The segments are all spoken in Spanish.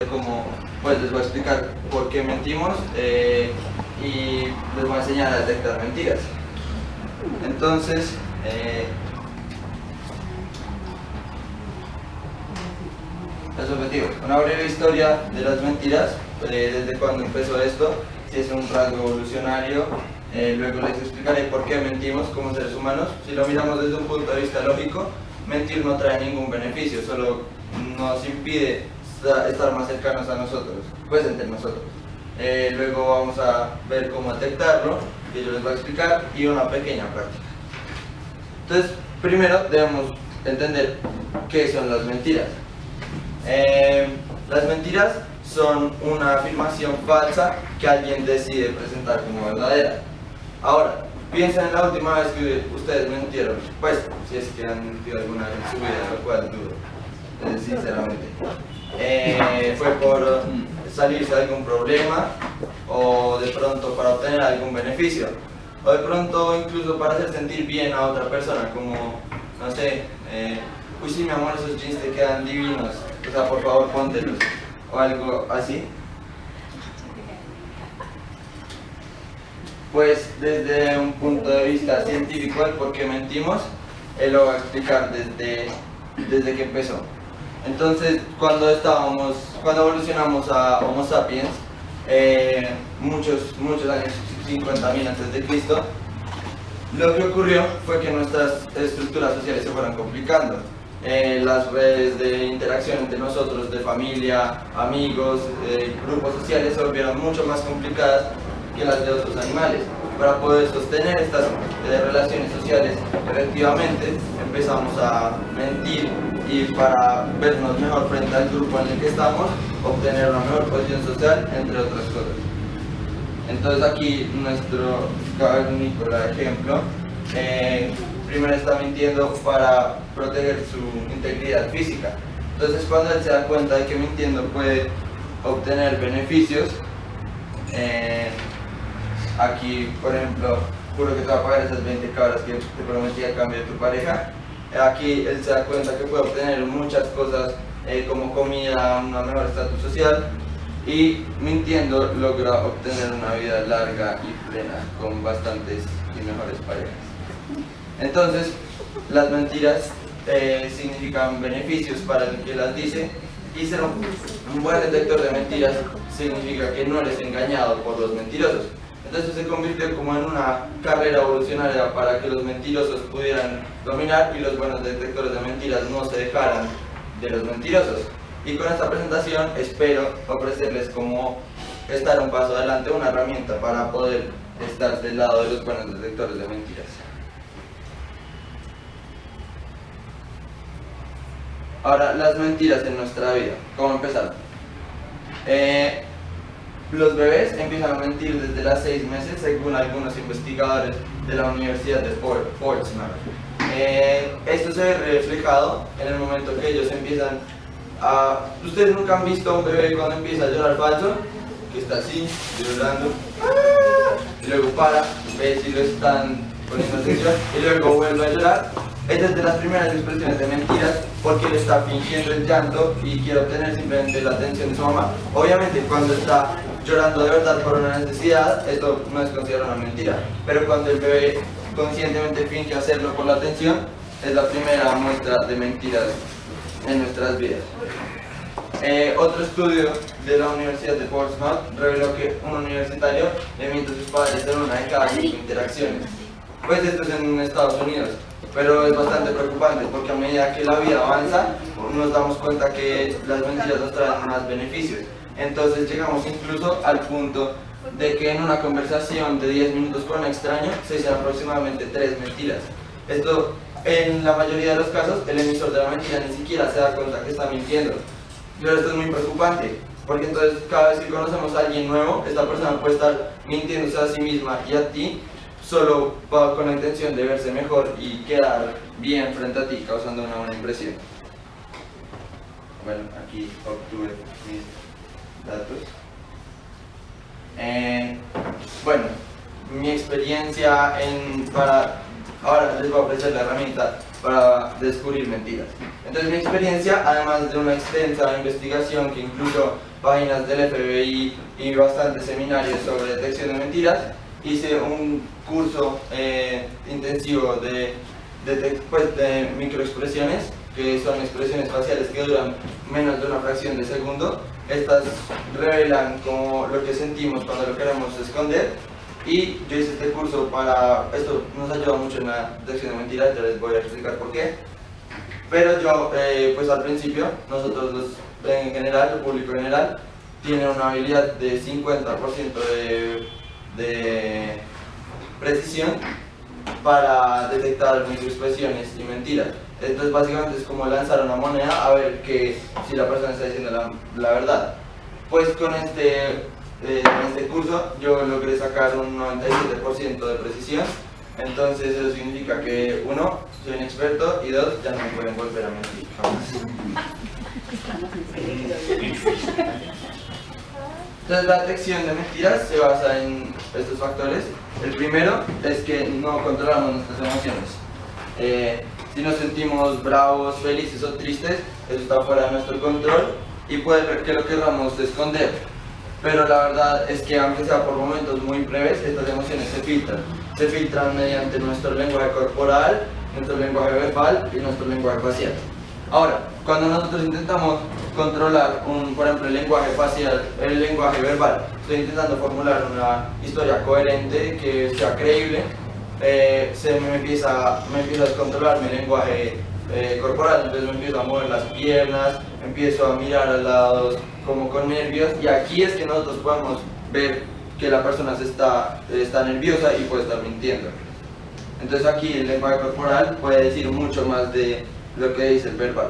Como pues les voy a explicar por qué mentimos y les voy a enseñar a detectar mentiras. Entonces, los objetivos: una breve historia de las mentiras, desde cuándo empezó esto, si es un rasgo evolucionario. Luego les explicaré por qué mentimos como seres humanos. Si lo miramos desde un punto de vista lógico, mentir no trae ningún beneficio, solo nos impide estar más cercanos a nosotros, pues entre nosotros. Luego vamos a ver cómo detectarlo, que yo les voy a explicar, y una pequeña práctica. Entonces, primero debemos entender qué son las mentiras. Las mentiras son una afirmación falsa que alguien decide presentar como verdadera. Ahora, piensen en la última vez que ustedes mintieron, pues, si es que han mentido alguna vez en su vida, lo cual dudo, sinceramente. Fue por salirse de algún problema, o de pronto para obtener algún beneficio, o de pronto incluso para hacer sentir bien a otra persona, como, no sé, uy sí mi amor, esos jeans te quedan divinos, o sea, por favor póntelos, o algo así. Pues desde un punto de vista científico, el por qué mentimos, él lo va a explicar desde que empezó. Entonces, cuando evolucionamos a Homo sapiens, muchos años, 50.000 antes de Cristo, lo que ocurrió fue que nuestras estructuras sociales se fueron complicando. Las redes de interacción entre nosotros, de familia, amigos, grupos sociales, se volvieron mucho más complicadas que las de otros animales. Para poder sostener estas relaciones sociales efectivamente, empezamos a mentir, y para vernos mejor frente al grupo en el que estamos, obtener una mejor posición social, entre otras cosas. Entonces aquí nuestro cavernícola ejemplo, primero está mintiendo para proteger su integridad física. Entonces cuando él se da cuenta de que mintiendo puede obtener beneficios, aquí por ejemplo, juro que te va a pagar esas 20 cabras que te prometí a cambio de tu pareja. Aquí él se da cuenta que puede obtener muchas cosas, como comida, un mejor estatus social, y mintiendo logra obtener una vida larga y plena con bastantes y mejores parejas. Entonces, las mentiras significan beneficios para el que las dice, y ser un buen detector de mentiras significa que no eres engañado por los mentirosos. Entonces se convirtió como en una carrera evolucionaria para que los mentirosos pudieran dominar y los buenos detectores de mentiras no se dejaran de los mentirosos. Y con esta presentación espero ofrecerles como estar un paso adelante, una herramienta para poder estar del lado de los buenos detectores de mentiras. Ahora, las mentiras en nuestra vida. ¿Cómo empezar? Los bebés empiezan a mentir desde las 6 meses, según algunos investigadores de la Universidad de Portsmouth. Esto se ve reflejado en el momento que ellos empiezan a... ¿Ustedes nunca han visto a un bebé cuando empieza a llorar falso? Que está así, llorando, y luego para, ve si lo están poniendo atención, y luego vuelve a llorar. Esta es de las primeras expresiones de mentiras, porque él está fingiendo el llanto y quiere obtener simplemente la atención de su mamá. Obviamente, cuando está llorando de verdad por una necesidad, esto no es considerado una mentira, pero cuando el bebé conscientemente finge hacerlo por la atención, es la primera muestra de mentiras en nuestras vidas. Otro estudio de la Universidad de Portsmouth reveló que un universitario le miente a sus padres en una de cada 5 interacciones. Pues esto es en Estados Unidos, pero es bastante preocupante porque a medida que la vida avanza, nos damos cuenta que las mentiras nos traen más beneficios. Entonces llegamos incluso al punto de que en una conversación de 10 minutos con un extraño se dicen aproximadamente 3 mentiras. Esto, en la mayoría de los casos, el emisor de la mentira ni siquiera se da cuenta que está mintiendo. Pero esto es muy preocupante, porque entonces cada vez que conocemos a alguien nuevo, esta persona puede estar mintiéndose a sí misma y a ti, solo con la intención de verse mejor y quedar bien frente a ti, causando una buena impresión. Bueno, aquí obtuve mis datos. Bueno, mi experiencia ahora les voy a ofrecer la herramienta para descubrir mentiras. Entonces mi experiencia, además de una extensa investigación que incluyó páginas del FBI y bastantes seminarios sobre detección de mentiras, hice un curso intensivo de microexpresiones, que son expresiones faciales que duran menos de una fracción de segundo. Estas revelan como lo que sentimos cuando lo queremos esconder, y yo hice este curso para... Esto nos ayuda mucho en la detección de mentiras, ya les voy a explicar por qué. Pero yo, pues al principio, nosotros en general, el público en general, tiene una habilidad de 50% de precisión para detectar microexpresiones y mentiras. Entonces básicamente es como lanzar una moneda a ver si la persona está diciendo la verdad. Pues con este curso yo logré sacar un 97% de precisión. Entonces eso significa que 1, soy un experto, y 2, ya no me pueden volver a mentir jamás. Entonces la detección de mentiras se basa en estos factores. El primero es que no controlamos nuestras emociones. Si nos sentimos bravos, felices o tristes, eso está fuera de nuestro control y puede que lo queramos esconder. Pero la verdad es que, aunque sea por momentos muy breves, estas emociones se filtran. Se filtran mediante nuestro lenguaje corporal, nuestro lenguaje verbal y nuestro lenguaje facial. Ahora, cuando nosotros intentamos controlar, por ejemplo, el lenguaje facial, el lenguaje verbal, estoy intentando formular una historia coherente, que sea creíble, me empieza a descontrolar mi lenguaje corporal. Entonces me empiezo a mover las piernas, empiezo a mirar a lados como con nervios, y aquí es que nosotros podemos ver que la persona está nerviosa y puede estar mintiendo. Entonces aquí el lenguaje corporal puede decir mucho más de lo que dice el verbal.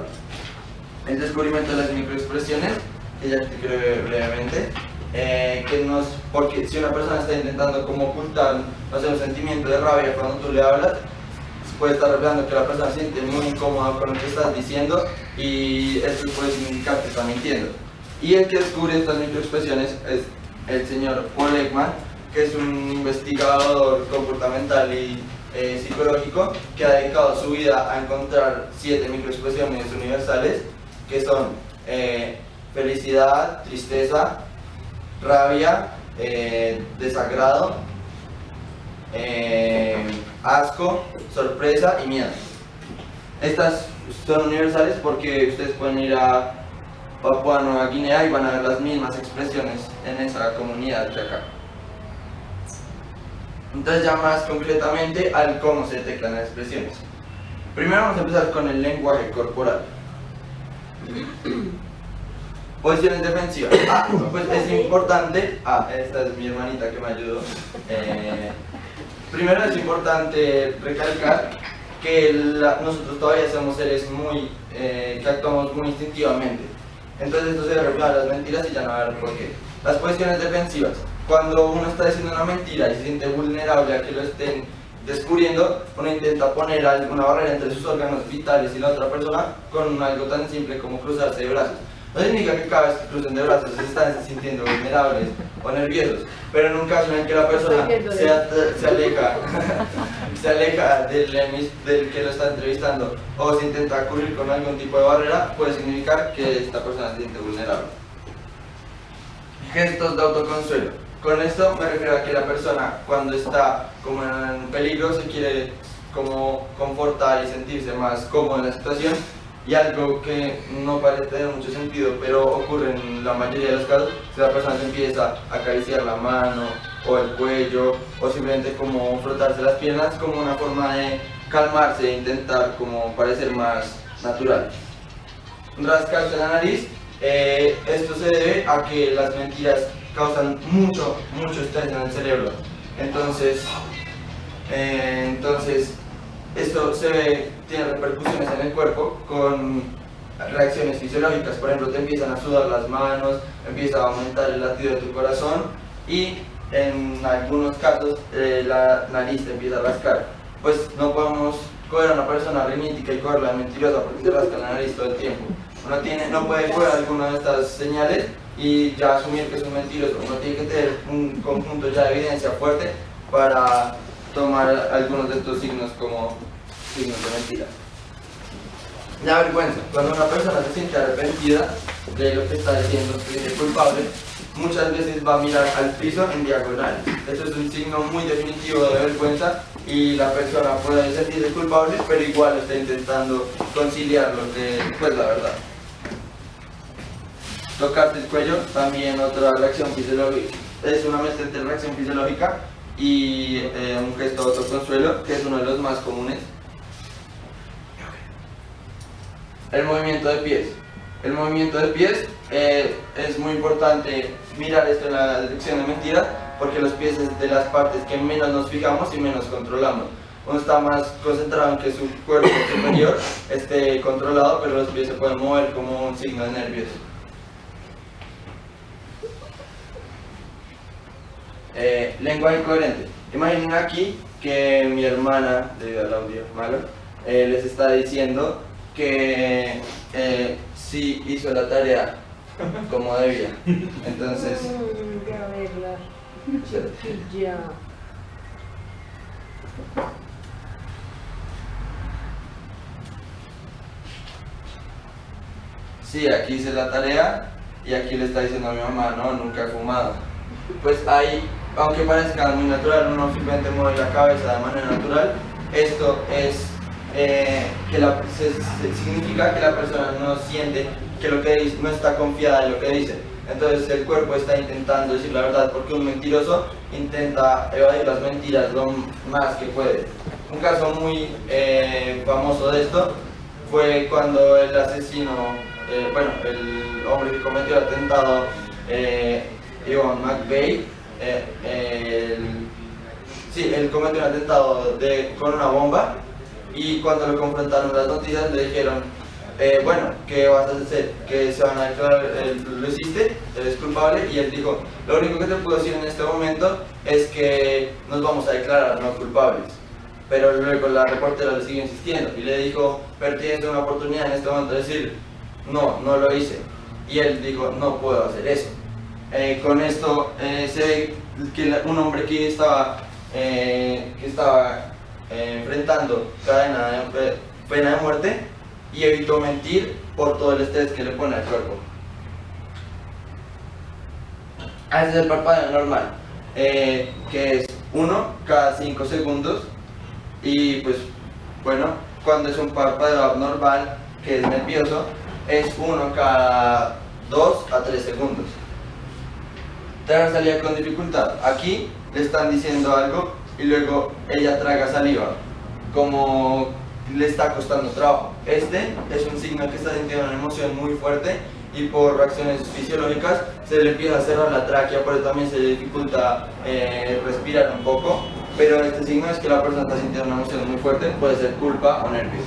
El descubrimiento de las microexpresiones, que ya expliqué brevemente, porque si una persona está intentando como ocultar, no sé, un sentimiento de rabia cuando tú le hablas, puede estar revelando que la persona se siente muy incómoda con lo que estás diciendo, y esto puede significar que está mintiendo. Y el que descubre estas microexpresiones es el señor Paul Ekman, que es un investigador comportamental y psicológico, que ha dedicado su vida a encontrar 7 microexpresiones universales, que son felicidad, tristeza, rabia, desagrado, asco, sorpresa y miedo. Estas son universales porque ustedes pueden ir a Papua Nueva Guinea y van a ver las mismas expresiones en esa comunidad de acá. Entonces, ya más concretamente al cómo se detectan las expresiones. Primero vamos a empezar con el lenguaje corporal. Posiciones defensivas. Pues es importante. Esta es mi hermanita que me ayudó. Primero es importante recalcar que nosotros todavía somos seres que actuamos muy instintivamente. Entonces esto se refleja en las mentiras y ya no va a ver por qué. Las posiciones defensivas. Cuando uno está diciendo una mentira y se siente vulnerable a que lo estén descubriendo, uno intenta poner una barrera entre sus órganos vitales y la otra persona con algo tan simple como cruzarse de brazos. No significa que cada vez que crucen de brazos se están sintiendo vulnerables o nerviosos, pero en un caso en el que la persona se aleja del que lo está entrevistando, o se intenta cubrir con algún tipo de barrera, puede significar que esta persona se siente vulnerable. Gestos de autoconsuelo. Con esto me refiero a que la persona, cuando está como en peligro, se quiere como confortar y sentirse más cómodo en la situación, y algo que no parece tener mucho sentido, pero ocurre en la mayoría de los casos, si la persona se empieza a acariciar la mano o el cuello, o simplemente como frotarse las piernas como una forma de calmarse e intentar como parecer más natural. Rascarse la nariz. Esto se debe a que las mentiras causan mucho estrés en el cerebro. Entonces esto tiene repercusiones en el cuerpo con reacciones fisiológicas. Por ejemplo, te empiezan a sudar las manos, empieza a aumentar el latido de tu corazón, y en algunos casos la nariz te empieza a rascar. Pues no podemos coger a una persona rinítica y cogerla de mentirosa porque se rasca la nariz todo el tiempo. No puede coger alguna de estas señales y ya asumir que es un mentiroso. Uno tiene que tener un conjunto ya de evidencia fuerte para tomar algunos de estos signos como signos de mentira. La vergüenza. Cuando una persona se siente arrepentida de lo que está diciendo, se siente culpable, muchas veces va a mirar al piso en diagonal. Esto es un signo muy definitivo de vergüenza y la persona puede sentirse culpable, pero igual está intentando conciliar lo que, pues, la verdad. Tocarte el cuello, también otra reacción fisiológica. Es una mezcla entre reacción fisiológica y un gesto de autoconsuelo, que es uno de los más comunes. El movimiento de pies. El movimiento de pies es muy importante mirar esto en la detección de mentiras, porque los pies es de las partes que menos nos fijamos y menos controlamos. Uno está más concentrado en que su cuerpo superior esté controlado, pero los pies se pueden mover como un signo de nervios. Lenguaje incoherente. Imaginen aquí que mi hermana, debido al audio malo, les está diciendo que sí hizo la tarea como debía. Entonces, a verla. Ya. sí, aquí hice la tarea y aquí le está diciendo a mi mamá, no, nunca he fumado. Pues ahí, aunque parezca muy natural, uno simplemente mueve la cabeza de manera natural. Esto es significa que la persona no siente que lo que dice, no está confiada en lo que dice. Entonces el cuerpo está intentando decir la verdad, porque un mentiroso intenta evadir las mentiras lo más que puede. Un caso muy famoso de esto fue cuando el asesino, el hombre que cometió el atentado, Evan McVeigh, él cometió un atentado con una bomba, y cuando lo confrontaron en las noticias le dijeron, ¿qué vas a hacer? Que se van a declarar, lo hiciste, eres culpable, y él dijo, lo único que te puedo decir en este momento es que nos vamos a declarar no culpables. Pero luego la reportera le siguió insistiendo y le dijo, pero tienes una oportunidad en este momento de decir, no, no lo hice. Y él dijo, no puedo hacer eso. Con esto se ve que un hombre que estaba enfrentando pena de muerte y evitó mentir por todo el estrés que le pone al cuerpo. Ese es el parpadeo normal, que es 1 cada 5 segundos, y pues bueno, cuando es un parpadeo abnormal, que es nervioso, es 1 cada 2 a 3 segundos. Tragar saliva con dificultad. Aquí le están diciendo algo y luego ella traga saliva, como le está costando trabajo. Este es un signo que está sintiendo una emoción muy fuerte y por reacciones fisiológicas se le empieza a cerrar la tráquea, por eso también se le dificulta respirar un poco. Pero este signo es que la persona está sintiendo una emoción muy fuerte, puede ser culpa o nervios.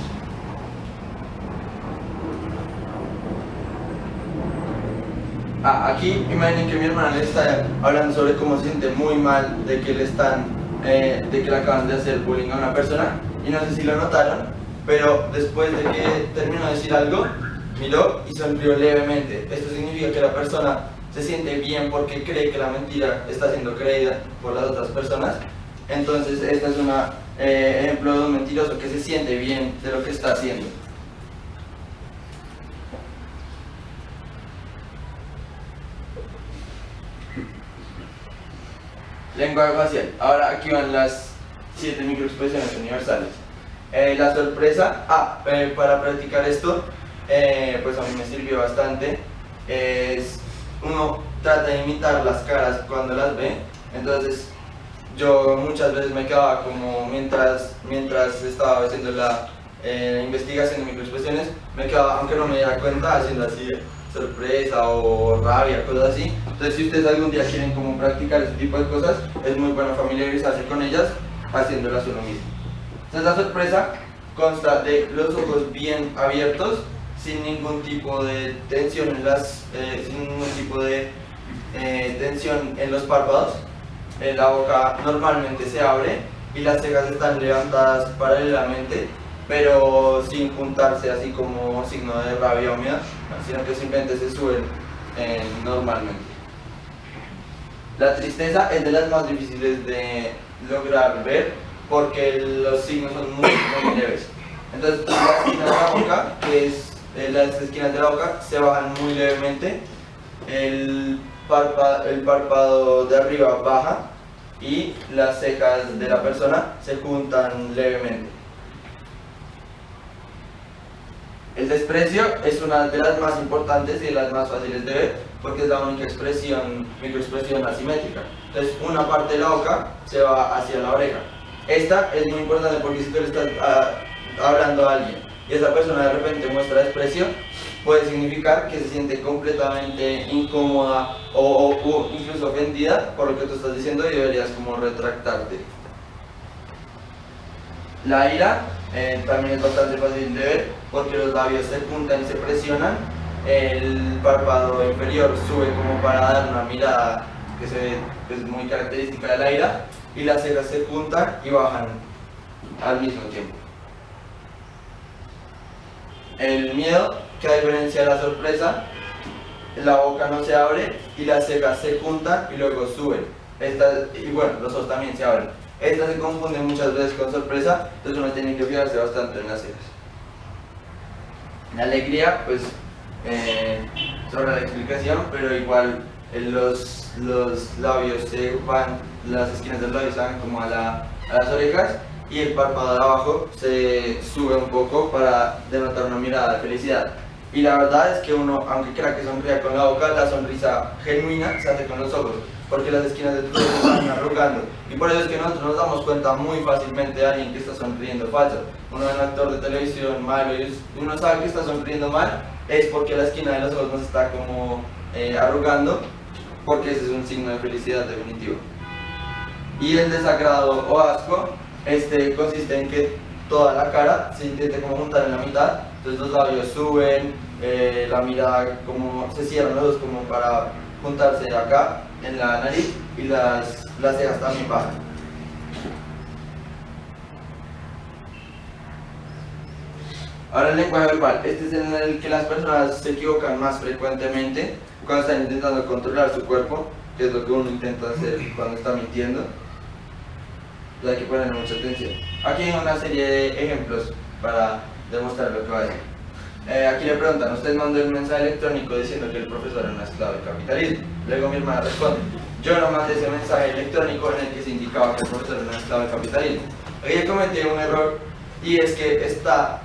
Aquí imaginen que mi hermana le está hablando sobre cómo se siente muy mal de que le acaban de hacer bullying a una persona, y no sé si lo notaron, pero después de que terminó de decir algo, miró y sonrió levemente. Esto significa que la persona se siente bien porque cree que la mentira está siendo creída por las otras personas. Entonces este es un ejemplo de un mentiroso que se siente bien de lo que está haciendo. Lenguaje facial. Ahora aquí van las 7 microexpresiones universales. La sorpresa, para practicar esto, pues a mí me sirvió bastante. Uno trata de imitar las caras cuando las ve. Entonces yo muchas veces me quedaba como mientras estaba haciendo la investigación de microexpresiones, me quedaba, aunque no me diera cuenta, haciendo así sorpresa o rabia, cosas así. Entonces si ustedes algún día quieren como practicar ese tipo de cosas, es muy bueno familiarizarse con ellas haciéndolas uno mismo. Entonces la sorpresa consta de los ojos bien abiertos, sin ningún tipo de tensión tensión en los párpados. La boca normalmente se abre y las cejas están levantadas paralelamente, pero sin juntarse así como signo de rabia o miedo, sino que simplemente se suben normalmente. La tristeza es de las más difíciles de lograr ver porque los signos son muy leves. Entonces la esquina de la boca, que es las esquinas de la boca, se bajan muy levemente, el párpado de arriba baja y las cejas de la persona se juntan levemente. El desprecio es una de las más importantes y de las más fáciles de ver porque es la única microexpresión asimétrica. Entonces una parte de la boca se va hacia la oreja. Esta es muy importante porque si tú le estás hablando a alguien y esa persona de repente muestra desprecio, puede significar que se siente completamente incómoda o incluso ofendida por lo que tú estás diciendo y deberías como retractarte. La ira también es bastante fácil de ver porque los labios se juntan y se presionan, el párpado inferior sube como para dar una mirada que es muy característica de la ira y las cejas se juntan y bajan al mismo tiempo. El miedo, que a diferencia de la sorpresa, la boca no se abre y las cejas se juntan y luego suben. Y bueno, los ojos también se abren. Estas se confunden muchas veces con sorpresa, entonces uno tiene que fijarse bastante en las cejas. La alegría, pues, sobre la explicación, pero igual los labios se van, las esquinas del labio se van como a las orejas y el párpado de abajo se sube un poco para denotar una mirada de felicidad. Y la verdad es que uno, aunque crea que sonría con la boca, la sonrisa genuina se hace con los ojos, porque las esquinas de tus ojos se están arrugando. Y por eso es que nosotros nos damos cuenta muy fácilmente de alguien que está sonriendo falso. Uno es un actor de televisión malo y uno sabe que está sonriendo mal, es porque la esquina de los ojos nos está como arrugando, porque ese es un signo de felicidad definitivo. Y el desagrado o asco, consiste en que toda la cara se intente como juntar en la mitad, entonces los labios suben, la mirada como se cierran los ojos como para juntarse acá en la nariz y las cejas también bajan. Ahora el lenguaje verbal, este es en el que las personas se equivocan más frecuentemente cuando están intentando controlar su cuerpo, que es lo que uno intenta hacer cuando está mintiendo. Hay que poner mucha atención. Aquí hay una serie de ejemplos para demostrar lo que va a decir. Aquí le preguntan, usted mandó un mensaje electrónico diciendo que el profesor era una esclava del capitalismo. Luego mi hermana responde, yo no mandé ese mensaje electrónico en el que se indicaba que el profesor era una esclava del capitalismo. Ella cometió un error y es que está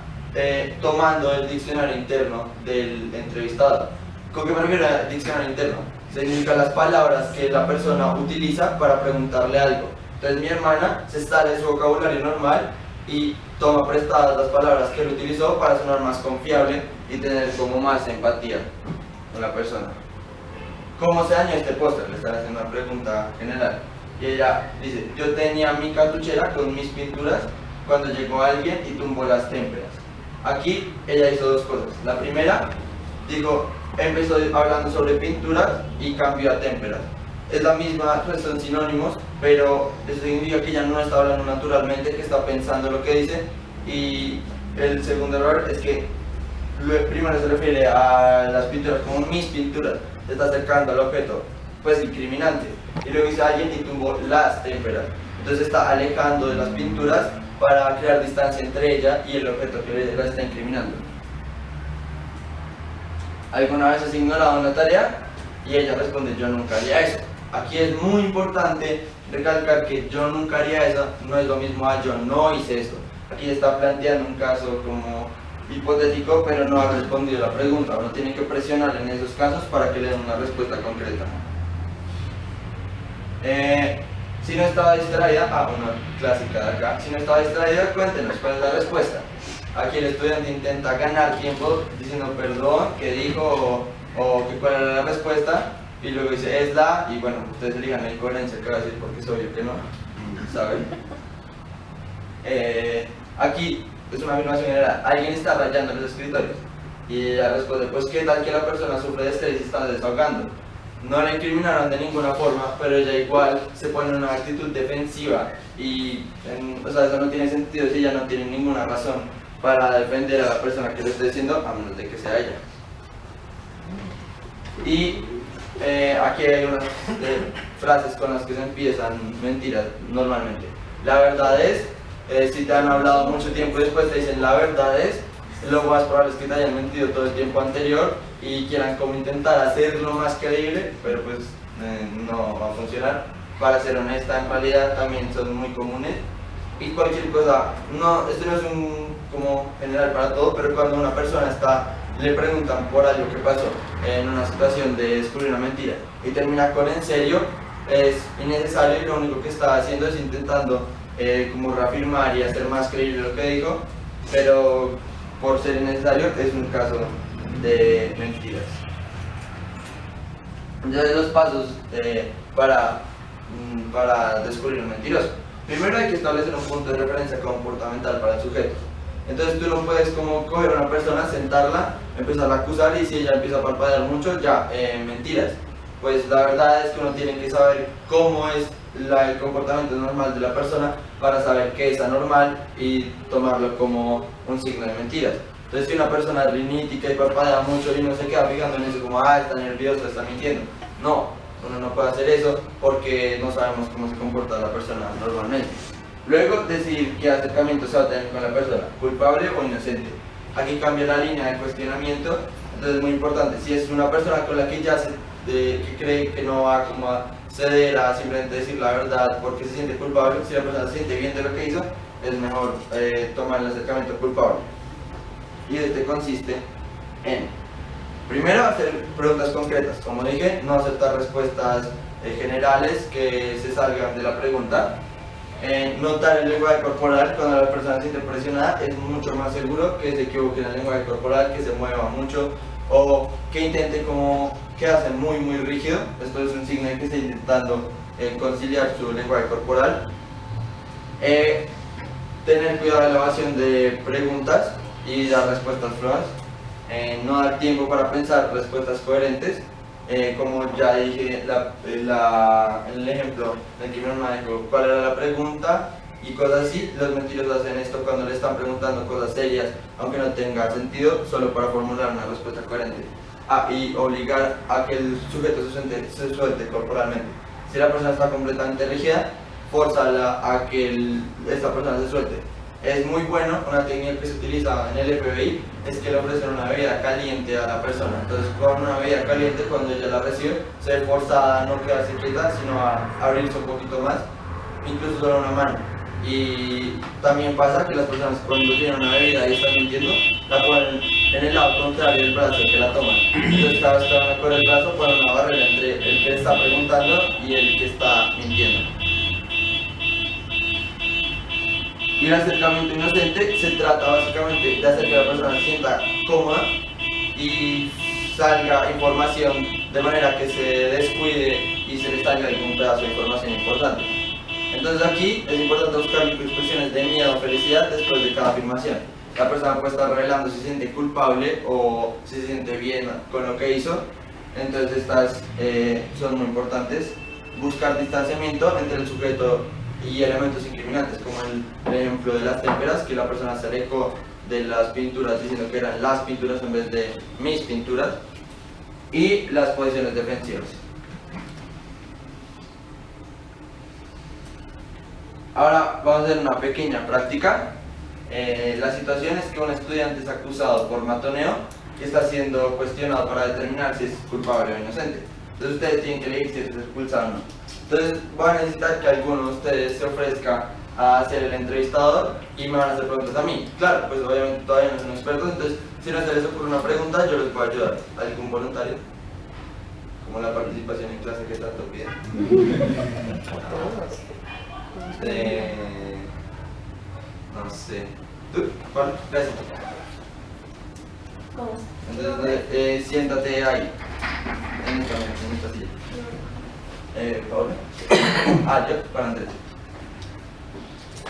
tomando el diccionario interno del entrevistado. ¿Con qué me refiero al diccionario interno? Significa las palabras que la persona utiliza para preguntarle algo. Entonces mi hermana se sale de su vocabulario normal y toma prestadas las palabras que él utilizó para sonar más confiable y tener como más empatía con la persona. ¿Cómo se dañó este póster? Le están haciendo una pregunta general. Y ella dice, yo tenía mi cartuchera con mis pinturas cuando llegó alguien y tumbó las témperas. Aquí ella hizo dos cosas. La primera, dijo, empezó hablando sobre pinturas y cambió a témperas. Es la misma, pues son sinónimos, pero eso significa que ella no está hablando naturalmente, que está pensando lo que dice. Y el segundo error es que primero se refiere a las pinturas como mis pinturas, se está acercando al objeto, pues incriminante. Y luego dice alguien y tumbó las témperas. Entonces está alejando de las pinturas para crear distancia entre ella y el objeto que la está incriminando. ¿Alguna vez has ignorado una tarea? Y ella responde, yo nunca haría eso. Aquí es muy importante recalcar que yo nunca haría eso, no es lo mismo a yo no hice esto. Aquí está planteando un caso como hipotético, pero no ha respondido la pregunta. Uno tiene que presionar en esos casos para que le den una respuesta concreta. Si no estaba distraída, una clásica de acá, si no estaba distraída, cuéntenos cuál es la respuesta. Aquí el estudiante intenta ganar tiempo diciendo perdón, qué dijo o que cuál era la respuesta, y luego dice es la, y bueno, ustedes elijan la incoherencia que va a decir porque es obvio que no, ¿saben? Aquí es una afirmación general, alguien está rayando los escritorios, y ella responde, pues qué tal que la persona sufre de estrés y está desahogando. No la incriminaron de ninguna forma, pero ella igual se pone en una actitud defensiva y o sea, eso no tiene sentido si ella no tiene ninguna razón para defender a la persona que le está diciendo, a menos de que sea ella. Y aquí hay unas frases con las que se empiezan mentiras normalmente. La verdad es, si te han hablado mucho tiempo y después te dicen la verdad es, lo más probable es que te hayan mentido todo el tiempo anterior y quieran como intentar hacerlo más creíble, pero pues no va a funcionar. Para ser honesta, en realidad también son muy comunes. Y cualquier cosa, no, esto no es como general para todo, pero cuando una persona le preguntan por algo que pasó en una situación de descubrir una mentira y termina con en serio, es innecesario y lo único que está haciendo es intentando como reafirmar y hacer más creíble lo que dijo, pero por ser innecesario es un caso de mentiras. Entonces los pasos para descubrir un mentiroso. Primero hay que establecer un punto de referencia comportamental para el sujeto. Entonces tú no puedes como coger a una persona, sentarla, empezar a acusar y si ella empieza a parpadear mucho, ya, mentiras. Pues la verdad es que uno tiene que saber cómo es el comportamiento normal de la persona para saber qué es anormal y tomarlo como un signo de mentiras. Entonces si una persona es rinítica y parpadea mucho y uno se queda fijando en eso como, está nerviosa, está mintiendo. No, uno no puede hacer eso porque no sabemos cómo se comporta la persona normalmente. Luego decidir qué acercamiento se va a tener con la persona, culpable o inocente. Aquí cambia la línea de cuestionamiento, entonces es muy importante. Si es una persona con la que ya que cree que no va como a ceder a simplemente decir la verdad porque se siente culpable, si la persona se siente bien de lo que hizo, es mejor tomar el acercamiento culpable. Y este consiste en, primero, hacer preguntas concretas. Como dije, no aceptar respuestas generales que se salgan de la pregunta. Notar el lenguaje corporal cuando la persona se siente presionada es mucho más seguro que se equivoque en el lenguaje corporal, que se mueva mucho o que intente como quedarse muy rígido. Esto es un signo de que está intentando conciliar su lenguaje corporal. Tener cuidado de la evasión de preguntas y dar respuestas flojas. No dar tiempo para pensar respuestas coherentes. Como ya dije en el ejemplo del que mi hermana dijo cuál era la pregunta y cosas así, los mentirosos hacen esto cuando le están preguntando cosas serias, aunque no tenga sentido, solo para formular una respuesta coherente. Y obligar a que el sujeto se suelte corporalmente. Si la persona está completamente rígida, forzarla a que esta persona se suelte. Es muy bueno, una técnica que se utiliza en el FBI es que le ofrecen una bebida caliente a la persona. Entonces con una bebida caliente, cuando ella la recibe, se ve forzada a no quedarse quieta, sino a abrirse un poquito más, incluso solo una mano. Y también pasa que las personas cuando tienen una bebida y están mintiendo, la ponen en el lado contrario del brazo que la toman. Entonces cada vez que van a correr el brazo, ponen una barrera entre el que está preguntando y el que está mintiendo. Y el acercamiento inocente se trata básicamente de hacer que la persona se sienta cómoda y salga información de manera que se descuide y se le salga algún pedazo de información importante. Entonces aquí es importante buscar expresiones de miedo o felicidad después de cada afirmación. La persona puede estar revelando si se siente culpable o si se siente bien con lo que hizo. Entonces estas son muy importantes. Buscar distanciamiento entre el sujeto y elementos incriminantes, como el ejemplo de las témperas, que la persona se alejó de las pinturas diciendo que eran las pinturas en vez de mis pinturas, y las posiciones defensivas. Ahora vamos a hacer una pequeña práctica. La situación es que un estudiante es acusado por matoneo y está siendo cuestionado para determinar si es culpable o inocente. Entonces ustedes tienen que elegir si es expulsado o no. Entonces van a necesitar que alguno de ustedes se ofrezca a ser el entrevistador y me van a hacer preguntas a mí. Claro, pues obviamente todavía no son expertos, entonces si no se les ocurre una pregunta yo les puedo ayudar. ¿Algún voluntario? Como la participación en clase que tanto piden. No sé. ¿Tú? ¿Cuál? Gracias. ¿Cómo? Entonces siéntate ahí. En esta silla. Paula. Yo, para Andrés.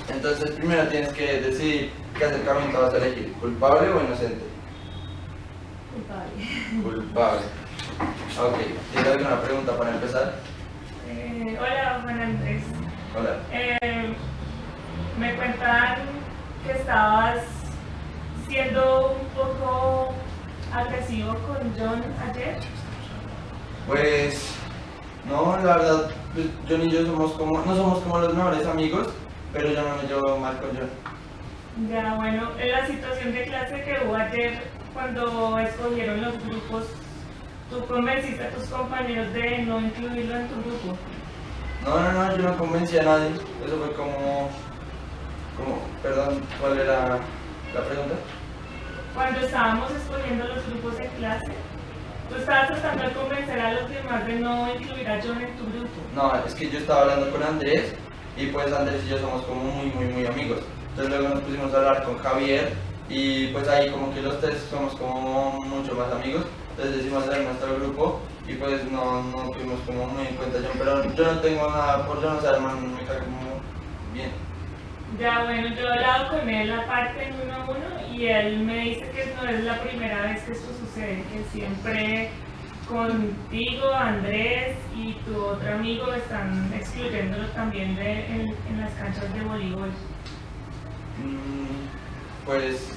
Entonces primero tienes que decidir qué acercamiento vas a elegir, culpable o inocente. Culpable. Ok, ¿tienes alguna pregunta para empezar? Hola, Juan Andrés. Hola. Me cuentan que estabas siendo un poco agresivo con John ayer. Pues no, la verdad, pues, John y yo no somos como los mejores amigos, pero yo no me llevo mal con John. Ya, bueno, en la situación de clase que hubo ayer, cuando escogieron los grupos, ¿tú convenciste a tus compañeros de no incluirlo en tu grupo? No, yo no convencí a nadie. Eso fue perdón, ¿cuál era la pregunta? Cuando estábamos escogiendo los grupos de clase, ¿tú estabas tratando de convencer a los demás de no incluir a John en tu grupo? No, es que yo estaba hablando con Andrés y pues Andrés y yo somos como muy amigos. Entonces luego nos pusimos a hablar con Javier y pues ahí como que los tres somos como mucho más amigos. Entonces decidimos hacer nuestro grupo y pues no tuvimos como muy en cuenta John, pero yo no tengo nada por John, o sea, hermano, me cae como bien. Ya, bueno, yo he hablado con él aparte en 1 a 1 y él me dice que no es la primera vez que esto sucede, que siempre contigo, Andrés y tu otro amigo están excluyéndolo también en las canchas de voleibol. Pues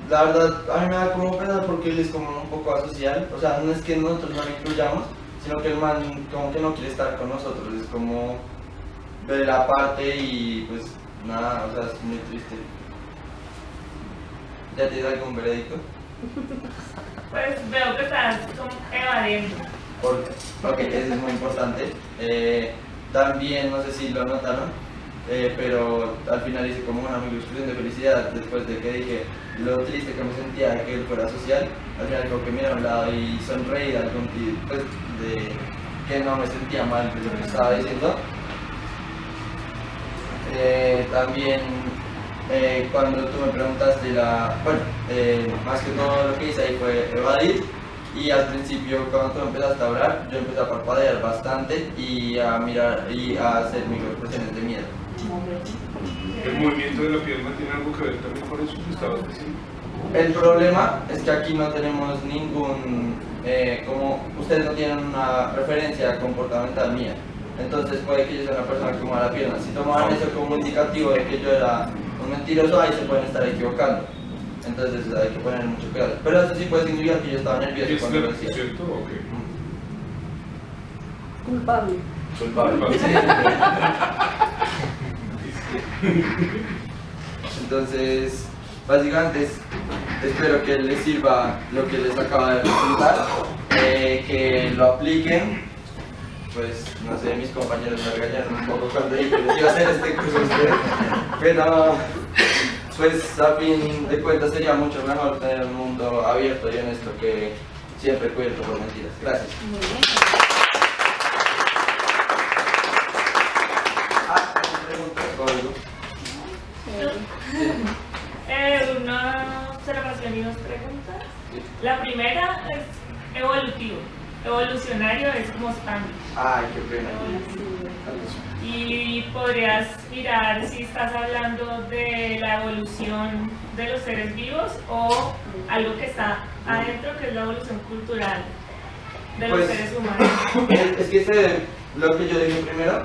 la verdad a mí me da como pena porque él es como un poco asocial, o sea, no es que nosotros no lo incluyamos, sino que el man como que no quiere estar con nosotros, es como ver la parte y pues nada, o sea, es muy triste. ¿Ya te da algún veredicto? Pues veo que estás como evadiendo. Ok, eso es muy importante. También, no sé si lo notaron, pero al final hice como una expresión de felicidad después de que dije lo triste que me sentía de que él fuera social. Al final como que mirar a un lado y sonreír al pues de que no me sentía mal de lo que estaba diciendo. También cuando tú me preguntaste más que todo lo que hice ahí fue evadir. Y al principio, cuando tú empezaste a hablar, yo empecé a parpadear bastante y a mirar y a hacer microexpresiones de miedo. ¿El movimiento de la pierna tiene algo que ver también con eso que estabas diciendo? El problema es que aquí no tenemos ningún, como ustedes no tienen una referencia comportamental mía. Entonces puede que yo sea una persona que mueva la pierna. Si tomaban eso como indicativo de que yo era un mentiroso, ahí se pueden estar equivocando. Entonces hay que poner mucho cuidado. Pero eso sí puede significar que yo estaba nervioso cuando lo decía. ¿Cierto o qué? Culpable. Culpable. Entonces, básicamente espero que les sirva lo que les acaba de presentar, que lo apliquen. Pues no sé, mis compañeros me regañaron un poco cuando dije que les iba a hacer este curso a ustedes, pero pues a fin de cuentas sería mucho mejor tener un mundo abierto y honesto que siempre cubierto por mentiras. Gracias. Muy bien. ¿Alguna pregunta o algo? Una observación y 2 preguntas. La primera es evolutivo. Evolucionario es Mustang. Ay, qué pena. Y podrías mirar si estás hablando de la evolución de los seres vivos o algo que está adentro, que es la evolución cultural de los Pues, seres humanos. Es que lo que yo dije primero